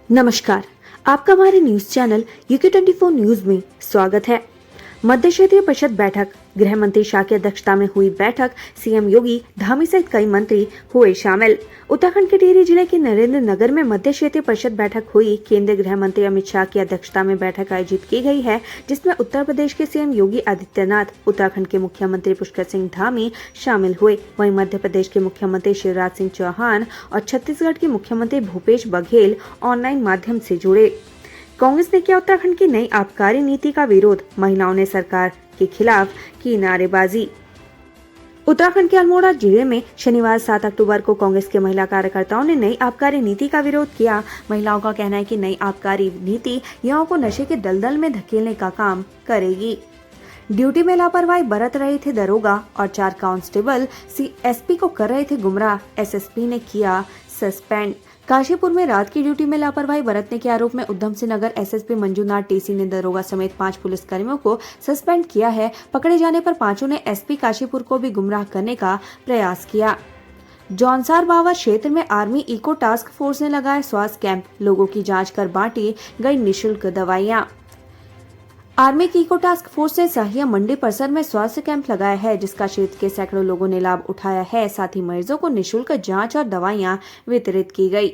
नमस्कार, आपका हमारे न्यूज चैनल UK24 न्यूज में स्वागत है। मध्य क्षेत्रीय परिषद बैठक, गृह मंत्री शाह की अध्यक्षता में हुई बैठक, सीएम योगी, धामी सहित कई मंत्री हुए शामिल। उत्तराखंड के टिहरी जिले के नरेंद्र नगर में मध्य क्षेत्रीय परिषद बैठक हुई। केंद्रीय गृह मंत्री अमित शाह की अध्यक्षता में बैठक आयोजित की गई है, जिसमें उत्तर प्रदेश के सीएम योगी आदित्यनाथ, उत्तराखंड के मुख्यमंत्री पुष्कर सिंह धामी शामिल हुए। वहीं मध्य प्रदेश के मुख्यमंत्री शिवराज सिंह चौहान और छत्तीसगढ़ के मुख्यमंत्री भूपेश बघेल ऑनलाइन माध्यम से जुड़े। कांग्रेस ने किया उत्तराखंड की नई आबकारी नीति का विरोध, महिलाओं ने सरकार के खिलाफ की नारेबाजी। उत्तराखंड के अल्मोड़ा जिले में शनिवार 7 अक्टूबर को कांग्रेस के महिला कार्यकर्ताओं ने नई आबकारी नीति का विरोध किया। महिलाओं का कहना है कि नई आबकारी नीति युवाओं को नशे के दलदल में धकेलने का काम करेगी। ड्यूटी में लापरवाही बरत रहे थे दरोगा और 4 कांस्टेबल एसपी को कर रहे थे गुमराह, एसएसपी ने किया सस्पेंड। काशीपुर में रात की ड्यूटी में लापरवाही बरतने के आरोप में उधम सिंह नगर एसएसपी मंजूनाथ टीसी ने दरोगा समेत 5 पुलिसकर्मियों को सस्पेंड किया है। पकड़े जाने पर पांचों ने एसपी काशीपुर को भी गुमराह करने का प्रयास किया। जौनसार बावा क्षेत्र में आर्मी इको टास्क फोर्स ने लगाया स्वास्थ्य कैंप, लोगों की जाँच कर बांटी गई निःशुल्क दवाइयाँ। आर्मी की इको टास्क फोर्स ने साहिया मंडी परिसर में स्वास्थ्य कैंप लगाया है, जिसका क्षेत्र के सैकड़ों लोगों ने लाभ उठाया है। साथ ही मरीजों को निःशुल्क जांच और दवाइयां वितरित की गई।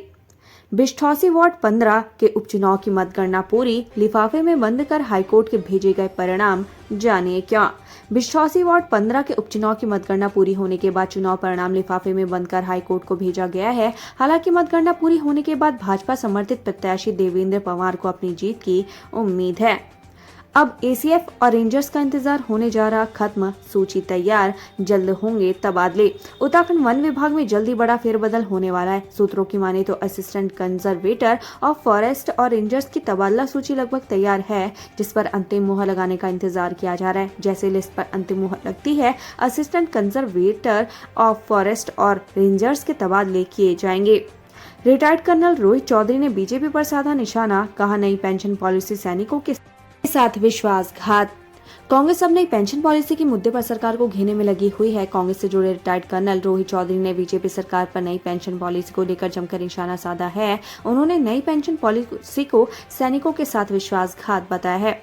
बिष्ठौसी वार्ड 15 के उपचुनाव की मतगणना पूरी, लिफाफे में बंद कर हाईकोर्ट के भेजे गए परिणाम, जानिए क्या। बिष्ठौसी वार्ड 15 के उपचुनाव की मतगणना पूरी होने के बाद चुनाव परिणाम लिफाफे में बंद कर हाईकोर्ट को भेजा गया है। हालांकि मतगणना पूरी होने के बाद भाजपा समर्थित प्रत्याशी देवेंद्र पवार को अपनी जीत की उम्मीद है। अब एसीएफ और रेंजर्स का इंतजार होने जा रहा खत्म, सूची तैयार, जल्द होंगे तबादले। उत्तराखंड वन विभाग में जल्दी बड़ा फेरबदल होने वाला है। सूत्रों की माने तो असिस्टेंट कंजर्वेटर ऑफ फॉरेस्ट और रेंजर्स की तबादला सूची लगभग तैयार है, जिस पर अंतिम मुहर लगाने का इंतजार किया जा रहा है। जैसे लिस्ट पर अंतिम मुहर लगती है, असिस्टेंट कंजर्वेटर ऑफ फॉरेस्ट और रेंजर्स के तबादले किए जाएंगे। रिटायर्ड कर्नल रोहित चौधरी ने बीजेपी पर साधा निशाना, कहा नई पेंशन पॉलिसी सैनिकों के साथ विश्वासघात। कांग्रेस अब नई पेंशन पॉलिसी के मुद्दे पर सरकार को घेरने में लगी हुई है। कांग्रेस से जुड़े रिटायर्ड कर्नल रोहित चौधरी ने बीजेपी सरकार पर नई पेंशन पॉलिसी को लेकर जमकर निशाना साधा है। उन्होंने नई पेंशन पॉलिसी को सैनिकों के साथ विश्वासघात बताया है।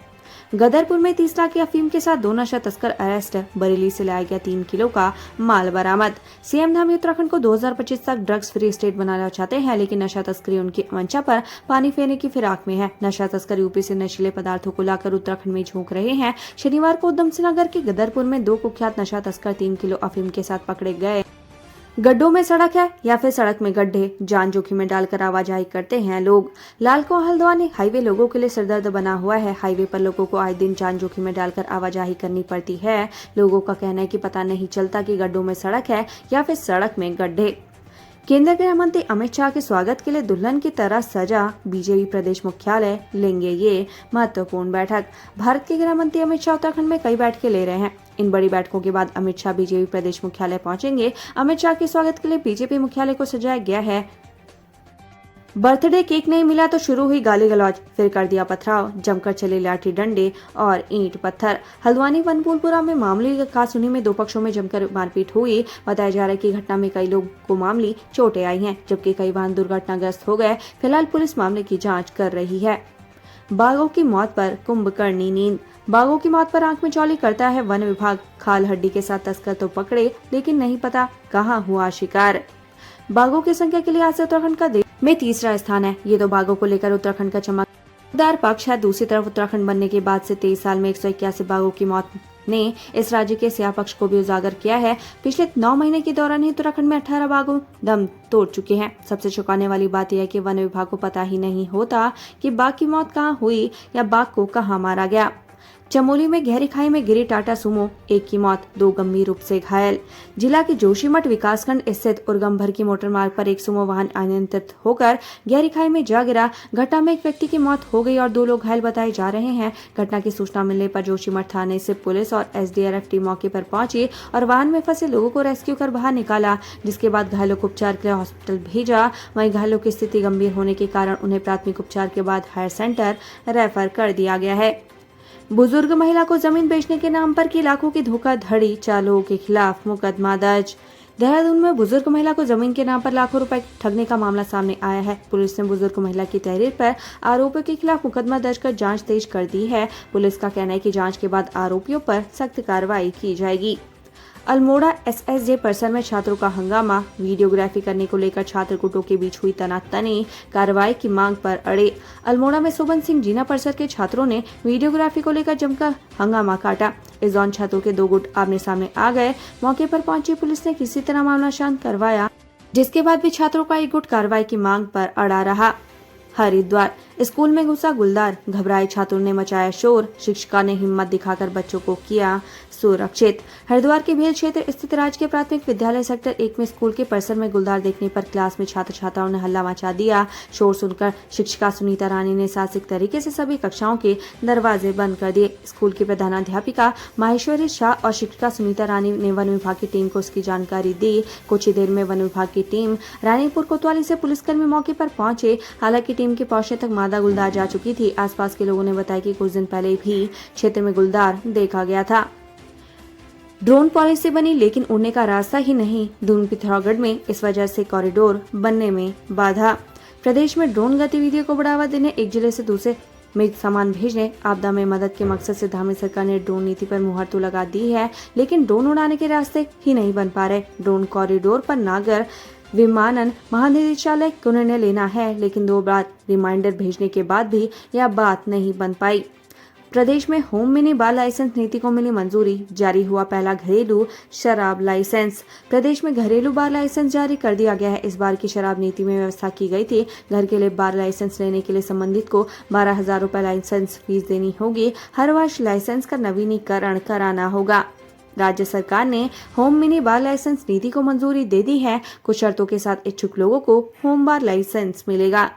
गदरपुर में 30 लाख की अफीम के साथ 2 नशा तस्कर अरेस्ट, बरेली से लाया गया 3 किलो का माल बरामद। सीएम धामी उत्तराखंड को 2025 तक ड्रग्स फ्री स्टेट बनाना चाहते हैं, लेकिन नशा तस्करी उनकी मंशा पर पानी फेरने की फिराक में है। नशा तस्कर यूपी से नशीले पदार्थों को लाकर उत्तराखंड में झोंक रहे हैं। शनिवार को उधम सिंह नगर के गदरपुर में 2 कुख्यात नशा तस्कर 3 किलो अफीम के साथ पकड़े गए। गड्ढों में सड़क है या फिर सड़क में गड्ढे, जान जोखिम में डालकर आवाजाही करते हैं लोग। लालको हल्द्वानी हाईवे लोगों के लिए सिरदर्द बना हुआ है। हाईवे पर लोगों को आए दिन जान जोखिम में डालकर आवाजाही करनी पड़ती है। लोगों का कहना है कि पता नहीं चलता कि गड्ढों में सड़क है या फिर सड़क में गड्ढे। केंद्रीय गृह मंत्री अमित शाह के स्वागत के लिए दुल्हन की तरह सजा बीजेपी प्रदेश मुख्यालय, लेंगे ये महत्वपूर्ण बैठक। भारत के गृह मंत्री अमित शाह उत्तराखंड में कई बैठकें ले रहे हैं। इन बड़ी बैठकों के बाद अमित शाह बीजेपी प्रदेश मुख्यालय पहुंचेंगे। अमित शाह के स्वागत के लिए बीजेपी मुख्यालय को सजाया गया है। बर्थडे केक नहीं मिला तो शुरू हुई गाली गलौज, फिर कर दिया पथराव, जमकर चले लाठी डंडे और ईंट पत्थर। हल्द्वानी वनपुलपुरा में मामूली कासुनी में 2 पक्षों में जमकर मारपीट हुई। बताया जा रहा है कि घटना में कई लोग को मामूली चोटें आई हैं, जबकि कई वाहन दुर्घटनाग्रस्त हो गए। फिलहाल पुलिस मामले की जाँच कर रही है। बाघों की मौत पर कुंभकर्णी नींद, बाघों की मौत पर आंख में चौली करता है वन विभाग। खाल हड्डी के साथ तस्कर तो पकड़े, लेकिन नहीं पता कहां हुआ शिकार। बाघों की संख्या के लिहाज से उत्तराखंड का देश में 3रा स्थान है। ये तो बाघों को लेकर उत्तराखंड का चमकदार पक्ष है। दूसरी तरफ उत्तराखंड बनने के बाद से 23 साल में 181 बाघों की मौत ने इस राज्य के स्याह पक्ष को भी उजागर किया है। पिछले 9 महीने के दौरान ही उत्तराखंड में 18 बाघों दम तोड़ चुके हैं। सबसे चौंकाने वाली बात यह है कि वन विभाग को पता ही नहीं होता कि बाघ की मौत कहां हुई या बाघ को कहां मारा गया। चमोली में गहरी खाई में गिरी टाटा सुमो, 1 की मौत, 2 गंभीर रूप से घायल। जिला के जोशीमठ विकासखंड स्थित उर्गमभर की मोटर मार्ग पर एक सुमो वाहन अनियंत्रित होकर गहरी खाई में जा गिरा। घटना में एक व्यक्ति की मौत हो गई और 2 लोग घायल बताए जा रहे हैं। घटना की सूचना मिलने पर जोशीमठ थाने से पुलिस और एसडीआरएफ टीम मौके पर पहुंची और वाहन में फंसे लोगों को रेस्क्यू कर बाहर निकाला, जिसके बाद घायलों को उपचार के लिए हॉस्पिटल भेजा। वहीं घायलों की स्थिति गंभीर होने के कारण उन्हें प्राथमिक उपचार के बाद हायर सेंटर रेफर कर दिया गया है। बुजुर्ग महिला को जमीन बेचने के नाम पर की लाखों की धोखाधड़ी, 4 लोगों के खिलाफ मुकदमा दर्ज। देहरादून में बुजुर्ग महिला को जमीन के नाम पर लाखों रुपए ठगने का मामला सामने आया है। पुलिस ने बुजुर्ग महिला की तहरीर पर आरोपियों के खिलाफ मुकदमा दर्ज कर जांच तेज कर दी है। पुलिस का कहना है कि जांच के बाद आरोपियों पर सख्त कार्रवाई की जाएगी। अल्मोड़ा एसएसजे परिसर में छात्रों का हंगामा, वीडियोग्राफी करने को लेकर छात्र गुटों के बीच हुई तनातनी, कार्रवाई की मांग पर अड़े। अल्मोड़ा में सुबन सिंह जीना परिसर के छात्रों ने वीडियोग्राफी को लेकर जमकर हंगामा काटा। इस दौरान छात्रों के दो गुट आमने सामने आ गए। मौके पर पहुंची पुलिस ने किसी तरह मामला शांत करवाया, जिसके बाद भी छात्रों का एक गुट कार्रवाई की मांग पर अड़ा रहा। हरिद्वार स्कूल में घुसा गुलदार, घबराए छात्रों ने मचाया शोर, शिक्षिका ने हिम्मत दिखाकर बच्चों को किया सुरक्षित। हरिद्वार के भेल क्षेत्र स्थित राजकीय प्राथमिक विद्यालय सेक्टर 1 में स्कूल के परिसर में गुलदार देखने पर क्लास में छात्र छात्राओं ने हल्ला मचा दिया। शोर सुनकर शिक्षिका सुनीता रानी ने साहसिक तरीके से सभी कक्षाओं के दरवाजे बंद कर दिए। स्कूल की प्रधानाध्यापिका माहेश्वरी शाह और शिक्षिका सुनीता रानी ने वन विभाग की टीम को इसकी जानकारी दी। कुछ ही देर में वन विभाग की टीम रानीपुर कोतवाली से पुलिसकर्मी मौके पर पहुंचे। हालांकि टीम के पहुंचने तक मादा गुलदार जा चुकी थी। आसपास के लोगों ने बताया कि कुछ दिन पहले भी क्षेत्र में गुलदार देखा गया था। ड्रोन पॉलिश से बनी लेकिन उड़ने का रास्ता ही नहीं, दून पिथौरागढ़ में इस वजह से कॉरिडोर बनने में बाधा। प्रदेश में ड्रोन गतिविधियों को बढ़ावा देने, एक जिले से दूसरे में सामान भेजने, आपदा में मदद के मकसद से धामी सरकार ने ड्रोन नीति पर मुहर तो लगा दी है, लेकिन ड्रोन उड़ाने के रास्ते ही नहीं बन पा रहे। ड्रोन कॉरिडोर पर नागर विमानन महानिदेशालय को निर्णय लेना है, लेकिन 2 बार रिमाइंडर भेजने के बाद भी यह बात नहीं बन पाई। प्रदेश में होम मिनी बार लाइसेंस नीति को मिली मंजूरी, जारी हुआ पहला घरेलू शराब लाइसेंस। प्रदेश में घरेलू बार लाइसेंस जारी कर दिया गया है। इस बार की शराब नीति में व्यवस्था की गई थी। घर के लिए बार लाइसेंस लेने के लिए संबंधित को 12,000 रुपए लाइसेंस फीस देनी होगी। हर वर्ष लाइसेंस का नवीनीकरण कराना होगा। राज्य सरकार ने होम मिनी बार लाइसेंस नीति को मंजूरी दे दी है। कुछ शर्तों के साथ इच्छुक लोगों को होम बार लाइसेंस मिलेगा।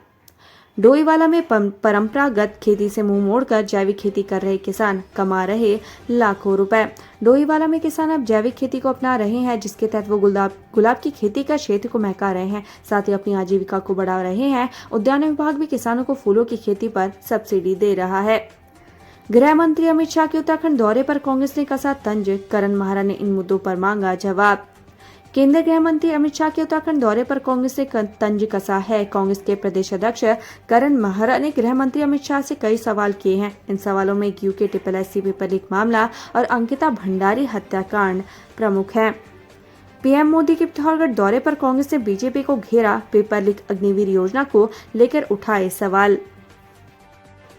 डोईवाला में परंपरागत खेती से मुंह मोड़कर जैविक खेती कर रहे किसान कमा रहे लाखों रुपए। डोईवाला में किसान अब जैविक खेती को अपना रहे हैं, जिसके तहत वो गुलाब की खेती कर क्षेत्र को महका रहे हैं, साथ ही अपनी आजीविका को बढ़ा रहे हैं। उद्यान विभाग भी किसानों को फूलों की खेती पर सब्सिडी दे रहा है। गृह मंत्री अमित शाह के उत्तराखंड दौरे पर कांग्रेस ने कसा तंज, करण महारा ने इन मुद्दों पर मांगा जवाब। केंद्रीय गृह मंत्री अमित शाह के उत्तराखंड दौरे पर कांग्रेस ने तंज कसा है। कांग्रेस के प्रदेश अध्यक्ष करण महारा ने गृह मंत्री अमित शाह से कई सवाल किए हैं। इन सवालों में यूके SSSC पेपर लीक मामला और अंकिता भंडारी हत्याकांड प्रमुख है। पीएम मोदी के पिथौरागढ़ दौरे पर कांग्रेस ने बीजेपी को घेरा, पेपर लीक अग्निवीर योजना को लेकर उठाए सवाल।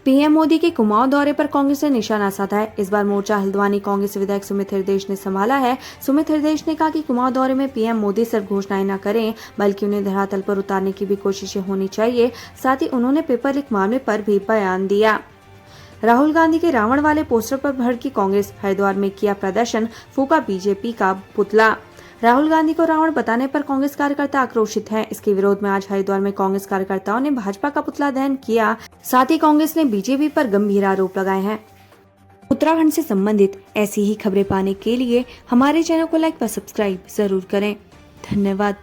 पीएम मोदी के कुमाऊं दौरे पर कांग्रेस ने निशाना साधा है। इस बार मोर्चा हल्द्वानी कांग्रेस विधायक सुमित हृदयेश ने संभाला है। सुमित हृदयेश ने कहा कि कुमाऊं दौरे में पीएम मोदी सिर्फ घोषणाएं न करें, बल्कि उन्हें धरातल पर उतारने की भी कोशिशें होनी चाहिए। साथ ही उन्होंने पेपर लीक मामले पर भी बयान दिया। राहुल गांधी के रावण वाले पोस्टर पर भड़की कांग्रेस, हरिद्वार में किया प्रदर्शन, फूका बीजेपी का पुतला। राहुल गांधी को रावण बताने पर कांग्रेस कार्यकर्ता आक्रोशित हैं। इसके विरोध में आज हरिद्वार में कांग्रेस कार्यकर्ताओं ने भाजपा का पुतला दहन किया। साथ ही कांग्रेस ने बीजेपी पर गंभीर आरोप लगाए हैं। उत्तराखंड से संबंधित ऐसी ही खबरें पाने के लिए हमारे चैनल को लाइक व सब्सक्राइब जरूर करें। धन्यवाद।